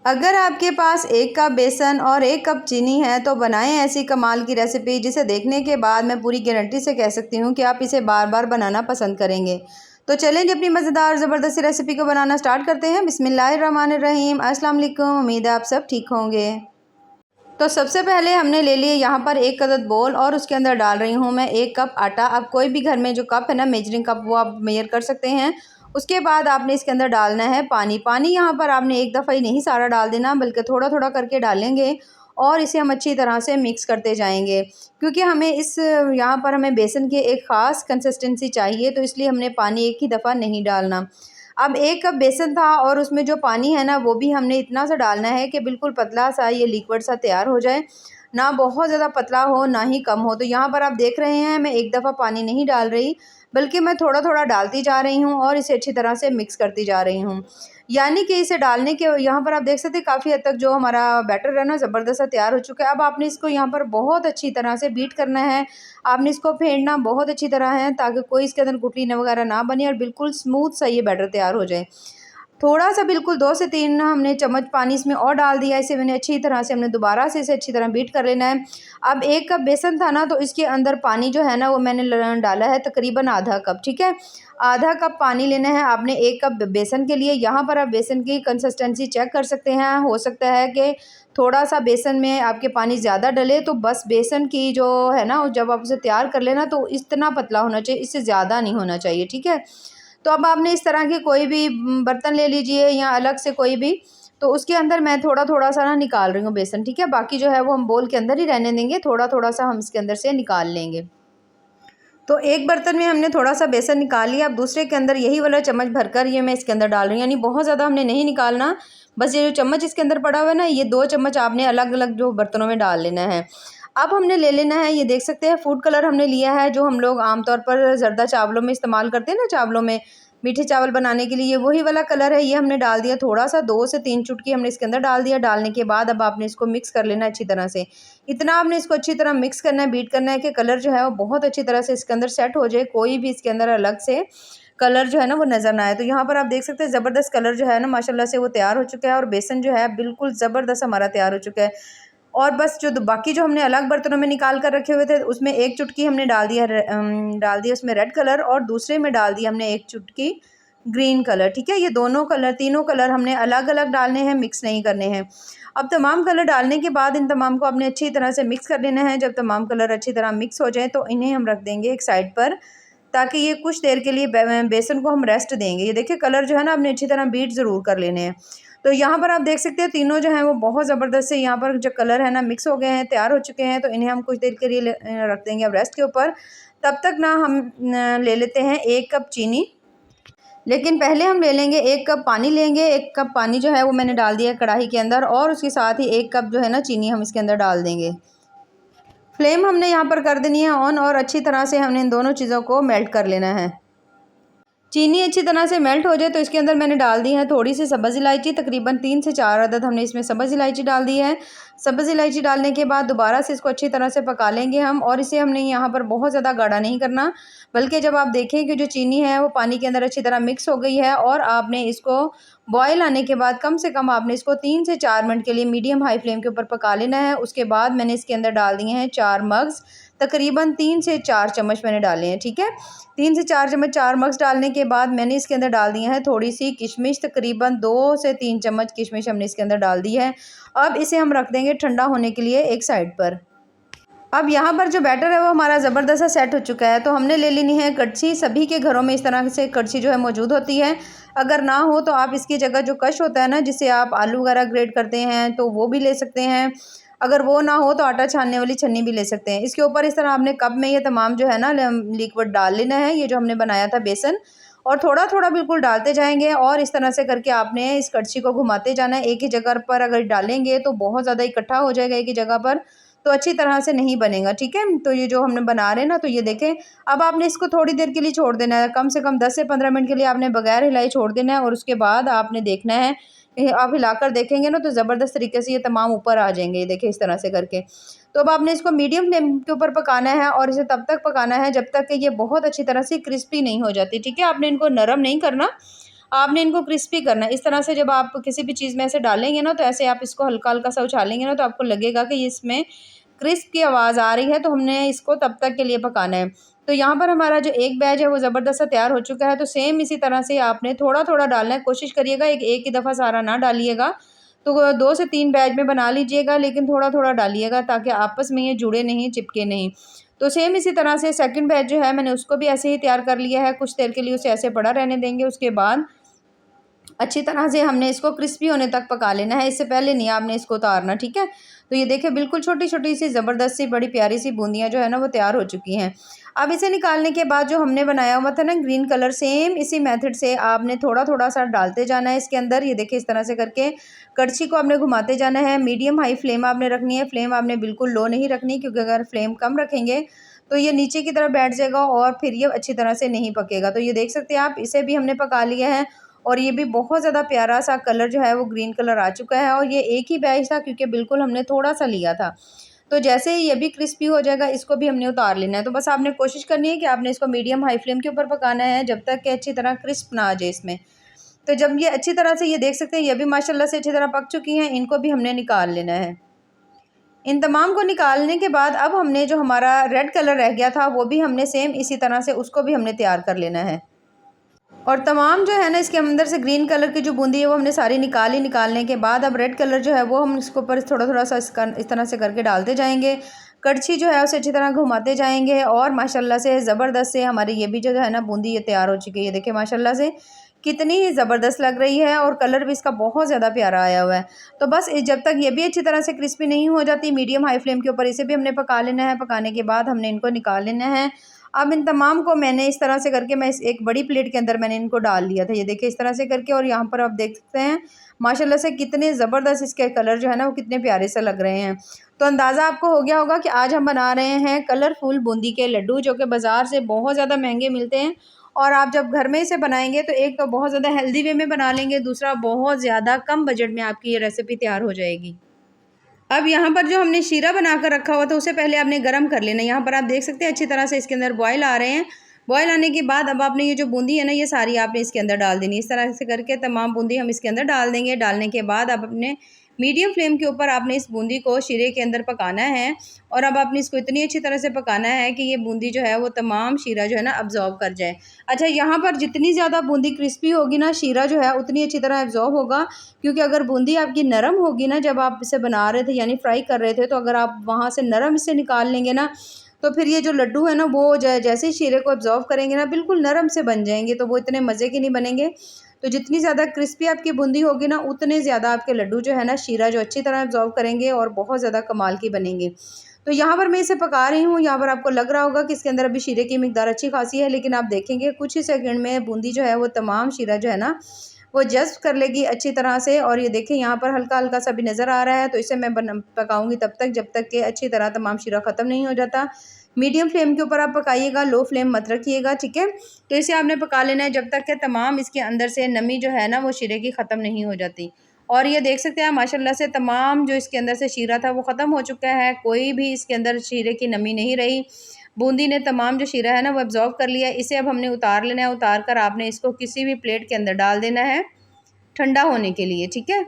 अगर आपके पास 1 कप बेसन और 1 कप चीनी है तो बनाएं ऐसी कमाल की रेसिपी जिसे देखने के बाद मैं पूरी गारंटी से कह सकती हूँ कि आप इसे बार बार बनाना पसंद करेंगे। तो चलें अपनी मज़ेदार ज़बरदस्ती रेसिपी को बनाना स्टार्ट करते हैं। बिस्मिल्लाहिर्रहमानिर्रहीम। अस्सलाम वालेकुम। उम्मीद है आप सब ठीक होंगे। तो सबसे पहले हमने ले लिए यहाँ पर 1 अदद बोल और उसके अंदर डाल रही हूँ मैं 1 कप आटा। अब कोई भी घर में जो कप है ना, मेजरिंग कप, वो आप मेजर कर सकते हैं। उसके बाद आपने इसके अंदर डालना है पानी। पानी यहाँ पर आपने एक दफ़ा ही नहीं सारा डाल देना, बल्कि थोड़ा थोड़ा करके डालेंगे और इसे हम अच्छी तरह से मिक्स करते जाएंगे, क्योंकि हमें यहाँ पर हमें बेसन की एक ख़ास कंसिस्टेंसी चाहिए, तो इसलिए हमने पानी एक ही दफ़ा नहीं डालना। अब 1 कप बेसन था और उसमें जो पानी है ना, वो भी हमने इतना सा डालना है कि बिल्कुल पतला सा ये लिक्विड सा तैयार हो जाए, ना बहुत ज़्यादा पतला हो ना ही कम हो। तो यहाँ पर आप देख रहे हैं मैं एक दफ़ा पानी नहीं डाल रही, बल्कि मैं थोड़ा थोड़ा डालती जा रही हूँ और इसे अच्छी तरह से मिक्स करती जा रही हूँ। यानी कि इसे डालने के यहाँ पर आप देख सकते हैं काफ़ी हद तक जो हमारा बैटर है ना, ज़बरदस्त सा तैयार हो चुका है। अब आपने इसको यहाँ पर बहुत अच्छी तरह से बीट करना है। आपने इसको फेंटना बहुत अच्छी तरह है, ताकि कोई इसके अंदर गुठली वगैरह ना बने और बिल्कुल स्मूथ सा ये बैटर तैयार हो जाए। थोड़ा सा बिल्कुल 2 से 3 हमने चम्मच पानी इसमें और डाल दिया। इसे मैंने अच्छी तरह से हमने दोबारा से इसे अच्छी तरह बीट कर लेना है। अब 1 कप बेसन था ना, तो इसके अंदर पानी जो है ना, वो मैंने डाला है तकरीबन आधा कप, ठीक है। आधा कप पानी लेना है आपने 1 कप बेसन के लिए। यहाँ पर आप बेसन की कंसिस्टेंसी चेक कर सकते हैं। हो सकता है कि थोड़ा सा बेसन में आपके पानी ज़्यादा डले, तो बस बेसन की जो है ना, जब आप उसे तैयार कर लेना तो इतना पतला होना चाहिए, इससे ज़्यादा नहीं होना चाहिए, ठीक है। तो अब आपने इस तरह के कोई भी बर्तन ले लीजिए या अलग से कोई भी, तो उसके अंदर मैं थोड़ा थोड़ा सा ना निकाल रही हूँ बेसन, ठीक है। बाकी जो है वो हम बोल के अंदर ही रहने देंगे, थोड़ा थोड़ा सा हम इसके अंदर से निकाल लेंगे। तो एक बर्तन में हमने थोड़ा सा बेसन निकाल लिया। अब दूसरे के अंदर यही वाला चम्मच भरकर ये मैं इसके अंदर डाल रही हूँ, यानी बहुत ज़्यादा हमने नहीं निकालना। बस ये जो चम्मच इसके अंदर पड़ा हुआ है ना, ये 2 चम्मच आपने अलग अलग जो बर्तनों में डाल लेना है। अब हमने ले लेना है, ये देख सकते हैं फूड कलर हमने लिया है, जो हम लोग आमतौर पर जर्दा चावलों में इस्तेमाल करते हैं ना, चावलों में मीठे चावल बनाने के लिए, वही वाला कलर है। ये हमने डाल दिया थोड़ा सा, 2 से 3 चुटकी हमने इसके अंदर डाल दिया। डालने के बाद अब आपने इसको मिक्स कर लेना अच्छी तरह से। इतना आपने इसको अच्छी तरह मिक्स करना है, बीट करना है कि कलर जो है वो बहुत अच्छी तरह से इसके अंदर सेट हो जाए, कोई भी इसके अंदर अलग से कलर जो है ना वो नज़र ना आए। तो यहाँ पर आप देख सकते हैं ज़बरदस्त कलर जो है ना, माशाल्लाह से वो तैयार हो चुका है और बेसन जो है बिल्कुल ज़बरदस्त हमारा तैयार हो चुका है। और बस जो बाकी जो हमने अलग बर्तनों में निकाल कर रखे हुए थे, उसमें 1 चुटकी हमने डाल दिया उसमें रेड कलर, और दूसरे में डाल दिया हमने 1 चुटकी ग्रीन कलर, ठीक है। ये दोनों कलर, तीनों कलर हमने अलग अलग डालने हैं, मिक्स नहीं करने हैं। अब तमाम कलर डालने के बाद इन तमाम को आपने अच्छी तरह से मिक्स कर लेना है। जब तमाम कलर अच्छी तरह मिक्स हो जाए तो इन्हें हम रख देंगे एक साइड पर, ताकि ये कुछ देर के लिए बेसन को हम रेस्ट देंगे। ये देखिए कलर जो है ना, आपने अच्छी तरह बीट ज़रूर कर लेने हैं। तो यहाँ पर आप देख सकते हैं तीनों जो हैं वो बहुत ज़बरदस्त से यहाँ पर जो कलर है ना मिक्स हो गए हैं, तैयार हो चुके हैं। तो इन्हें हम कुछ देर के लिए रख देंगे अब रेस्ट के ऊपर। तब तक ना हम ले लेते हैं 1 कप चीनी, लेकिन पहले हम ले लेंगे 1 कप पानी लेंगे। 1 कप पानी जो है वो मैंने डाल दिया कढ़ाई के अंदर, और उसके साथ ही 1 कप जो है ना चीनी हम इसके अंदर डाल देंगे। फ्लेम हमने यहाँ पर कर देनी है ऑन, और अच्छी तरह से हमने इन दोनों चीज़ों को मेल्ट कर लेना है। चीनी अच्छी तरह से मेल्ट हो जाए तो इसके अंदर मैंने डाल दी है थोड़ी सी सब्ज़ इलायची, तकरीबन 3 से 4 अदद हमने इसमें सब्ज़ इलायची डाल दी है। सब्ज़ इलायची डालने के बाद दोबारा से इसको अच्छी तरह से पका लेंगे हम, और इसे हमने यहाँ पर बहुत ज़्यादा गाढ़ा नहीं करना, बल्कि जब आप देखें कि जो चीनी है वो पानी के अंदर अच्छी तरह मिक्स हो गई है और आपने इसको बॉयल आने के बाद कम से कम आपने इसको 3 से 4 मिनट के लिए मीडियम हाई फ्लेम के ऊपर पका लेना है। उसके बाद मैंने इसके अंदर डाल दिए हैं 4 मग्स, तकरीबन 3 से 4 चम्मच मैंने डाले हैं, ठीक है। 3 से 4 चम्मच 4 मग्स डालने के बाद मैंने इसके अंदर डाल दिया है थोड़ी सी किशमिश, तकरीबन 2 से 3 चम्मच किशमिश हमने इसके अंदर डाल दी है। अब इसे हम रख देंगे ठंडा होने के लिए एक साइड पर। अब यहाँ पर जो बैटर है वो हमारा ज़बरदस्त सा सेट हो चुका है। तो हमने ले लेनी है कड़छी। सभी के घरों में इस तरह से कड़छी जो है मौजूद होती है। अगर ना हो तो आप इसकी जगह जो कश होता है ना, जिससे आप आलू वगैरह ग्रेट करते हैं, तो वो भी ले सकते हैं। अगर वो ना हो तो आटा छानने वाली छन्नी भी ले सकते हैं। इसके ऊपर इस तरह आपने कप में ये तमाम जो है ना लिक्विड डाल लेना है, ये जो हमने बनाया था बेसन, और थोड़ा थोड़ा बिल्कुल डालते जाएंगे, और इस तरह से करके आपने इस कड़छी को घुमाते जाना है। एक ही जगह पर अगर डालेंगे तो बहुत ज़्यादा इकट्ठा हो जाएगा एक ही जगह पर, तो अच्छी तरह से नहीं बनेगा, ठीक है। तो ये जो हमने बना रहे हैं ना, तो ये देखें, अब आपने इसको थोड़ी देर के लिए छोड़ देना है, कम से कम 10 से 15 मिनट के लिए आपने बगैर हिलाई छोड़ देना है। और उसके बाद आपने देखना है, आप हिलाकर देखेंगे ना तो ज़बरदस्त तरीके से ये तमाम ऊपर आ जाएंगे, ये देखें इस तरह से करके। तो अब आपने इसको मीडियम फ्लेम के ऊपर पकाना है, और इसे तब तक पकाना है जब तक कि ये बहुत अच्छी तरह से क्रिस्पी नहीं हो जाती, ठीक है। आपने इनको नरम नहीं करना, आपने इनको क्रिस्पी करना है। इस तरह से जब आप किसी भी चीज़ में ऐसे डालेंगे ना, तो ऐसे आप इसको हल्का-हल्का सा उछालेंगे ना, तो आपको लगेगा कि इसमें क्रिस्प की आवाज़ आ रही है, तो हमने इसको तब तक के लिए पकाना है। तो यहाँ पर हमारा जो एक बैच है वो ज़बरदस्त सा तैयार हो चुका है। तो सेम इसी तरह से आपने थोड़ा-थोड़ा डालना है, कोशिश करिएगा एक ही दफ़ा सारा ना डालिएगा। तो 2 से 3 बैच में बना लीजिएगा, लेकिन थोड़ा-थोड़ा डालिएगा ताकि आपस में ये जुड़े नहीं, चिपके नहीं। तो सेम इसी तरह से सेकंड बैच जो है मैंने उसको भी ऐसे ही तैयार कर लिया है। कुछ देर के लिए उसे ऐसे पड़ा रहने देंगे, उसके बाद अच्छी तरह से हमने इसको क्रिस्पी होने तक पका लेना है, इससे पहले नहीं आपने इसको उतारना, ठीक है? तो ये देखिए बिल्कुल छोटी-छोटी सी ज़बरदस्त सी बड़ी प्यारी सी बूंदियाँ जो है ना वो तैयार हो चुकी हैं। अब इसे निकालने के बाद जो हमने बनाया हुआ था ना ग्रीन कलर, सेम इसी मेथड से आपने थोड़ा-थोड़ा सा डालते जाना है इसके अंदर। ये देखिए इस तरह से करके कड़छी को आपने घुमाते जाना है। मीडियम हाई फ्लेम आपने रखनी है, फ्लेम आपने बिल्कुल लो नहीं रखनी, क्योंकि अगर फ्लेम कम रखेंगे तो ये नीचे की तरफ बैठ जाएगा और फिर ये अच्छी तरह से नहीं पकेगा। तो ये देख सकते हैं आप, इसे भी हमने पका लिया है और ये भी बहुत ज़्यादा प्यारा सा कलर जो है वो ग्रीन कलर आ चुका है। और ये एक ही बैच था, क्योंकि बिल्कुल हमने थोड़ा-सा लिया था। तो जैसे ही ये भी क्रिस्पी हो जाएगा, इसको भी हमने उतार लेना है। तो बस आपने कोशिश करनी है कि आपने इसको मीडियम हाई फ्लेम के ऊपर पकाना है, जब तक कि अच्छी तरह क्रिस्प ना आ जाए इसमें। तो जब ये अच्छी तरह से, ये देख सकते हैं, ये भी माशाल्लाह से अच्छी तरह पक चुकी हैं, इनको भी हमने निकाल लेना है। इन तमाम को निकालने के बाद अब हमने जो हमारा रेड कलर रह गया था, वो भी हमने सेम इसी तरह से उसको भी हमने तैयार कर लेना है। और तमाम जो है ना इसके अंदर से ग्रीन कलर की जो बूंदी है वो हमने सारी निकाली। निकालने के बाद अब रेड कलर जो है वो हम इसके ऊपर थोड़ा-थोड़ा सा इस तरह से करके डालते जाएँगे। कड़छी जो है उसे अच्छी तरह घुमाते जाएँगे और माशाल्लाह से ज़बरदस्त से हमारी ये भी जो है ना बूंदी ये तैयार हो चुकी है। ये देखिए माशाल्लाह से कितनी ही ज़बरदस्त लग रही है और कलर भी इसका बहुत ज़्यादा प्यारा आया हुआ है। तो बस जब तक ये भी अच्छी तरह से क्रिस्पी नहीं हो जाती, मीडियम हाई फ्लेम के ऊपर इसे भी हमने पका लेना है। पकाने के बाद हमने इनको निकाल लेना है। अब इन तमाम को मैंने इस तरह से करके मैं इस एक बड़ी प्लेट के अंदर मैंने इनको डाल लिया था। ये देखिए इस तरह से करके, और यहाँ पर आप देख सकते हैं माशाल्लाह से कितने ज़बरदस्त इसके कलर जो है ना वो कितने प्यारे से लग रहे हैं। तो अंदाज़ा आपको हो गया होगा कि आज हम बना रहे हैं कलरफुल बूंदी के लड्डू, जो कि बाज़ार से बहुत ज़्यादा महंगे मिलते हैं। और आप जब घर में इसे बनाएंगे तो एक तो बहुत ज़्यादा हेल्दी वे में बना लेंगे, दूसरा बहुत ज़्यादा कम बजट में आपकी ये रेसिपी तैयार हो जाएगी। अब यहाँ पर जो हमने शीरा बनाकर रखा हुआ था उसे पहले आपने गरम कर लेना है। यहाँ पर आप देख सकते हैं अच्छी तरह से इसके अंदर बॉयल आ रहे हैं। बॉयल आने के बाद अब आपने ये जो बूंदी है ना ये सारी आपने इसके अंदर डाल देनी है। इस तरह से करके तमाम बूंदी हम इसके अंदर डाल देंगे। डालने के बाद अब अपने मीडियम फ्लेम के ऊपर आपने इस बूंदी को शीरे के अंदर पकाना है। और अब आपने इसको इतनी अच्छी तरह से पकाना है कि ये बूंदी जो है वो तमाम शीरा जो है ना अब्ज़ॉर्ब कर जाए। अच्छा, यहाँ पर जितनी ज़्यादा बूंदी क्रिस्पी होगी ना, शीरा जो है उतनी अच्छी तरह अब्ज़ॉर्ब होगा। क्योंकि अगर बूंदी आपकी नरम होगी ना, जब आप इसे बना रहे थे यानी फ्राई कर रहे थे, तो अगर आप वहाँ से नरम इसे निकाल लेंगे ना, तो फिर ये जो लड्डू है ना वो जैसे ही शीरे को अब्ज़ॉर्ब करेंगे ना बिल्कुल नरम से बन जाएंगे, तो वो इतने मज़े के नहीं बनेंगे। तो जितनी ज़्यादा क्रिस्पी आपकी बूंदी होगी ना, उतने ज़्यादा आपके लड्डू जो है ना शीरा जो अच्छी तरह अब्ज़ॉर्ब करेंगे और बहुत ज़्यादा कमाल की बनेंगे। तो यहाँ पर मैं इसे पका रही हूँ। यहाँ पर आपको लग रहा होगा कि इसके अंदर अभी शीरे की मिकदार अच्छी खासी है, लेकिन आप देखेंगे कुछ ही सेकंड में बूंदी जो है वो तमाम शीरा जो है ना वो जज़्ब कर लेगी अच्छी तरह से। और ये देखिए यहाँ पर हल्का-हल्का सा भी नज़र आ रहा है। तो इसे मैं पकाऊँगी तब तक जब तक कि अच्छी तरह तमाम शीरा ख़त्म नहीं हो जाता। मीडियम फ्लेम के ऊपर आप पकाइएगा, लो फ्लेम मत रखिएगा, ठीक है? तो इसे आपने पका लेना है जब तक कि तमाम इसके अंदर से नमी जो है ना वो शीरे की ख़त्म नहीं हो जाती। और ये देख सकते हैं माशाल्लाह से तमाम जो इसके अंदर से शीरा था वो ख़त्म हो चुका है। कोई भी इसके अंदर शीरे की नमी नहीं रही। बूंदी ने तमाम जो शीरा है ना वो अब्ज़ॉर्ब कर लिया है। इसे अब हमने उतार लेना है। उतार कर आपने इसको किसी भी प्लेट के अंदर डाल देना है ठंडा होने के लिए, ठीक है?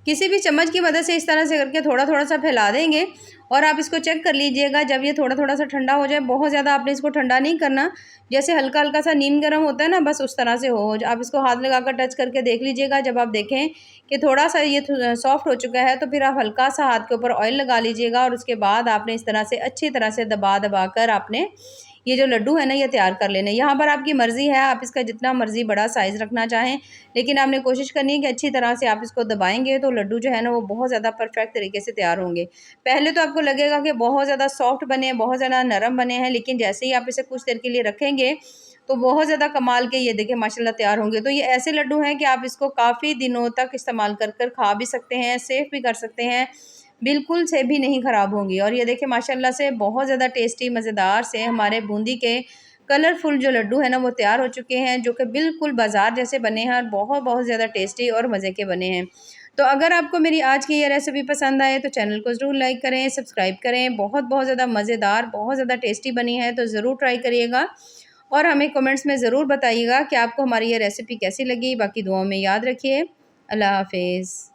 किसी भी चम्मच की मदद से इस तरह से करके थोड़ा-थोड़ा सा फैला देंगे और आप इसको चेक कर लीजिएगा जब ये थोड़ा-थोड़ा सा ठंडा हो जाए। बहुत ज़्यादा आपने इसको ठंडा नहीं करना, जैसे हल्का-हल्का सा नीम गर्म होता है ना, बस उस तरह से हो। आप इसको हाथ लगाकर टच करके देख लीजिएगा। जब आप देखें कि थोड़ा-सा ये सॉफ्ट हो चुका है, तो फिर आप हल्का-सा हाथ के ऊपर ऑयल लगा लीजिएगा और उसके बाद आपने इस तरह से अच्छी तरह से दबा-दबा कर आपने ये जो लड्डू है ना ये तैयार कर लेने। यहाँ पर आपकी मर्ज़ी है, आप इसका जितना मर्ज़ी बड़ा साइज़ रखना चाहें, लेकिन आपने कोशिश करनी है कि अच्छी तरह से आप इसको दबाएँगे तो लड्डू जो है ना वो बहुत ज़्यादा परफ़ेक्ट तरीके से तैयार होंगे। पहले तो आपको लगेगा कि बहुत ज़्यादा सॉफ्ट बने हैं, बहुत ज़्यादा नरम बने हैं, लेकिन जैसे ही आप इसे कुछ देर के लिए रखेंगे तो बहुत ज़्यादा कमाल के ये देखिए माशाल्लाह तैयार होंगे। तो ये ऐसे लड्डू हैं कि आप इसको काफ़ी दिनों तक इस्तेमाल कर खा भी सकते हैं, सेफ़ भी कर सकते हैं, बिल्कुल से भी नहीं ख़राब होंगी। और ये देखिए माशाल्लाह से बहुत ज़्यादा टेस्टी मज़ेदार से हमारे बूंदी के कलरफुल जो लड्डू हैं ना वो तैयार हो चुके हैं, जो कि बिल्कुल बाज़ार जैसे बने हैं और बहुत-बहुत ज़्यादा टेस्टी और मज़े के बने हैं। तो अगर आपको मेरी आज की ये रेसिपी पसंद आए तो चैनल को ज़रूर लाइक करें, सब्सक्राइब करें। बहुत-बहुत ज़्यादा मज़ेदार, बहुत ज़्यादा टेस्टी बनी है, तो ज़रूर ट्राई करिएगा। और हमें कमेंट्स में ज़रूर बताइएगा कि आपको हमारी ये रेसिपी कैसी लगी। बाकी दुआओं में याद रखिए। अल्लाह हाफ़िज़।